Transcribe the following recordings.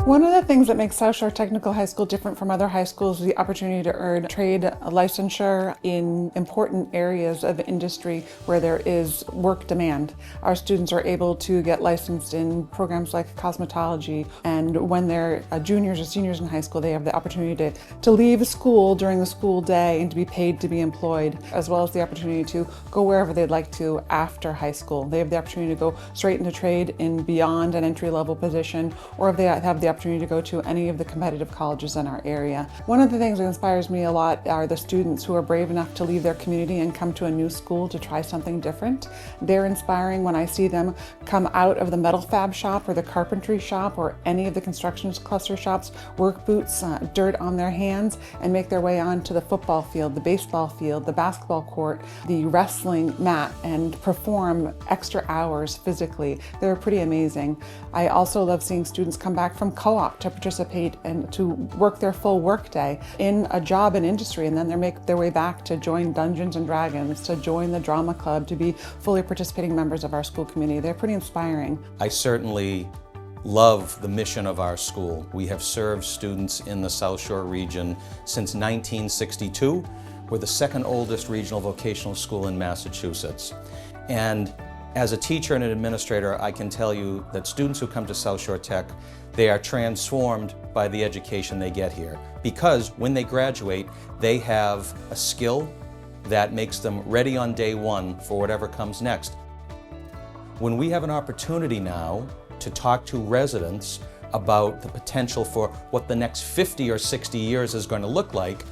One of the things that makes South Shore Technical High School different from other high schools is the opportunity to earn trade licensure in important areas of industry where there is work demand. Our students are able to get licensed in programs like cosmetology, and when they're juniors or seniors in high school, they have the opportunity to leave school during the school day and to be paid to be employed, as well as the opportunity to go wherever they'd like to after high school. They have the opportunity to go straight into trade in beyond an entry-level position, or if they have the opportunity to go to any of the competitive colleges in our area. One of the things that inspires me a lot are the students who are brave enough to leave their community and come to a new school to try something different. They're inspiring when I see them come out of the metal fab shop or the carpentry shop or any of the construction cluster shops, work boots, dirt on their hands, and make their way onto the football field, the baseball field, the basketball court, the wrestling mat, and perform extra hours physically. They're pretty amazing. I also love seeing students come back from co-op to participate and to work their full workday in a job in industry, and then they make their way back to join Dungeons and Dragons, to join the drama club, to be fully participating members of our school community. They're pretty inspiring. I certainly love the mission of our school. We have served students in the South Shore region since 1962. We're the second oldest regional vocational school in Massachusetts. And as a teacher and an administrator, I can tell you that students who come to South Shore Tech, they are transformed by the education they get here, because when they graduate, they have a skill that makes them ready on day one for whatever comes next. When we have an opportunity now to talk to residents about the potential for what the next 50 or 60 years is going to look like,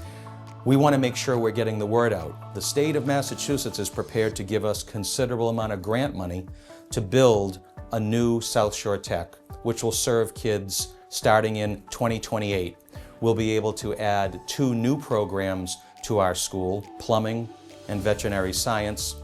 we want to make sure we're getting the word out. The state of Massachusetts is prepared to give us considerable amount of grant money to build a new South Shore Tech, which will serve kids starting in 2028. We'll be able to add 2 new programs to our school, plumbing and veterinary science,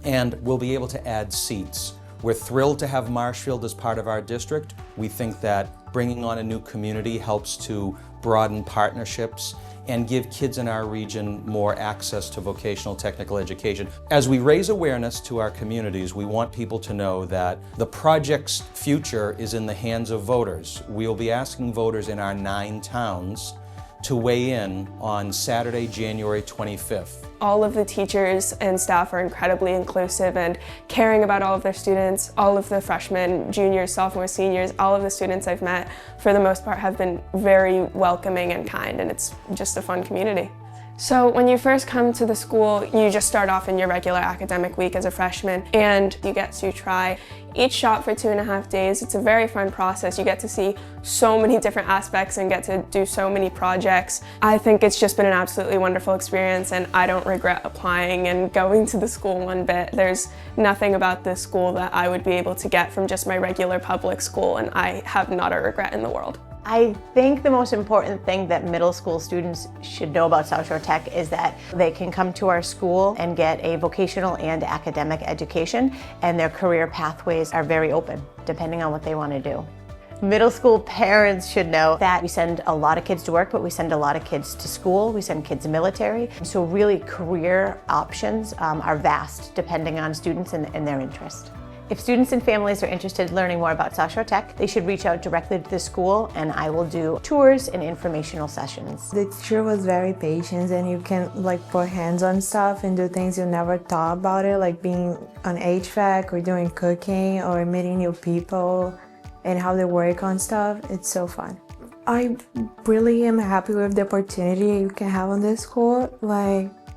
and we'll be able to add seats. We're thrilled to have Marshfield as part of our district. We think that bringing on a new community helps to broaden partnerships and give kids in our region more access to vocational technical education. As we raise awareness to our communities, we want people to know that the project's future is in the hands of voters. We'll be asking voters in our 9 towns to weigh in on Saturday, January 25th. All of the teachers and staff are incredibly inclusive and caring about all of their students. All of the freshmen, juniors, sophomores, seniors, all of the students I've met, for the most part, have been very welcoming and kind, and it's just a fun community. So when you first come to the school, you just start off in your regular academic week as a freshman, and you get to try each shop for 2.5 days. It's a very fun process. You get to see so many different aspects and get to do so many projects. I think it's just been an absolutely wonderful experience, and I don't regret applying and going to the school one bit. There's nothing about this school that I would be able to get from just my regular public school, and I have not a regret in the world. I think the most important thing that middle school students should know about South Shore Tech is that they can come to our school and get a vocational and academic education, and their career pathways are very open, depending on what they want to do. Middle school parents should know that we send a lot of kids to work, but we send a lot of kids to school, we send kids military. So really career options are vast, depending on students and their interest. If students and families are interested in learning more about South Shore Tech, they should reach out directly to the school, and I will do tours and informational sessions. The teacher was very patient, and you can put hands on stuff and do things you never thought about it, like being on HVAC or doing cooking or meeting new people and how they work on stuff. It's so fun. I really am happy with the opportunity you can have on this school.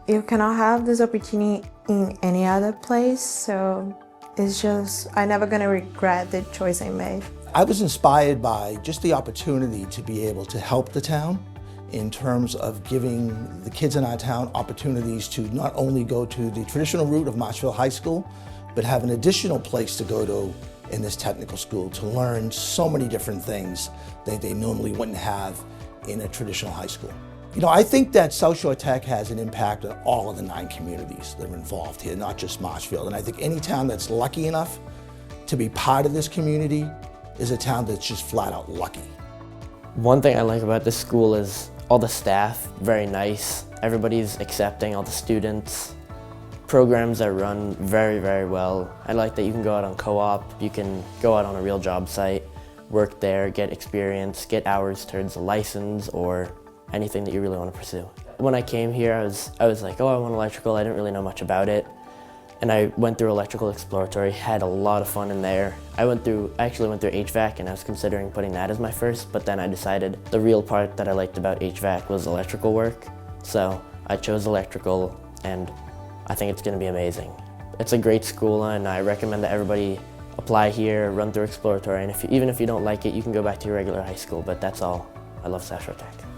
You cannot have this opportunity in any other place, so it's just, I'm never gonna regret the choice I made. I was inspired by just the opportunity to be able to help the town in terms of giving the kids in our town opportunities to not only go to the traditional route of Marshfield High School, but have an additional place to go to in this technical school to learn so many different things that they normally wouldn't have in a traditional high school. You know, I think that South Shore Tech has an impact on all of the 9 communities that are involved here, not just Marshfield. And I think any town that's lucky enough to be part of this community is a town that's just flat out lucky. One thing I like about this school is all the staff, very nice. Everybody's accepting, all the students. Programs are run very, very well. I like that you can go out on co-op, you can go out on a real job site. work there, get experience, get hours towards a license or anything that you really want to pursue. When I came here, I was like, oh, I want electrical. I didn't really know much about it. And I went through Electrical Exploratory, had a lot of fun in there. I actually went through HVAC, and I was considering putting that as my first, but then I decided the real part that I liked about HVAC was electrical work. So I chose electrical, and I think it's going to be amazing. It's a great school, and I recommend that everybody apply here, run through Exploratory, and even if you don't like it, you can go back to your regular high school, but that's all. I love South Shore Tech.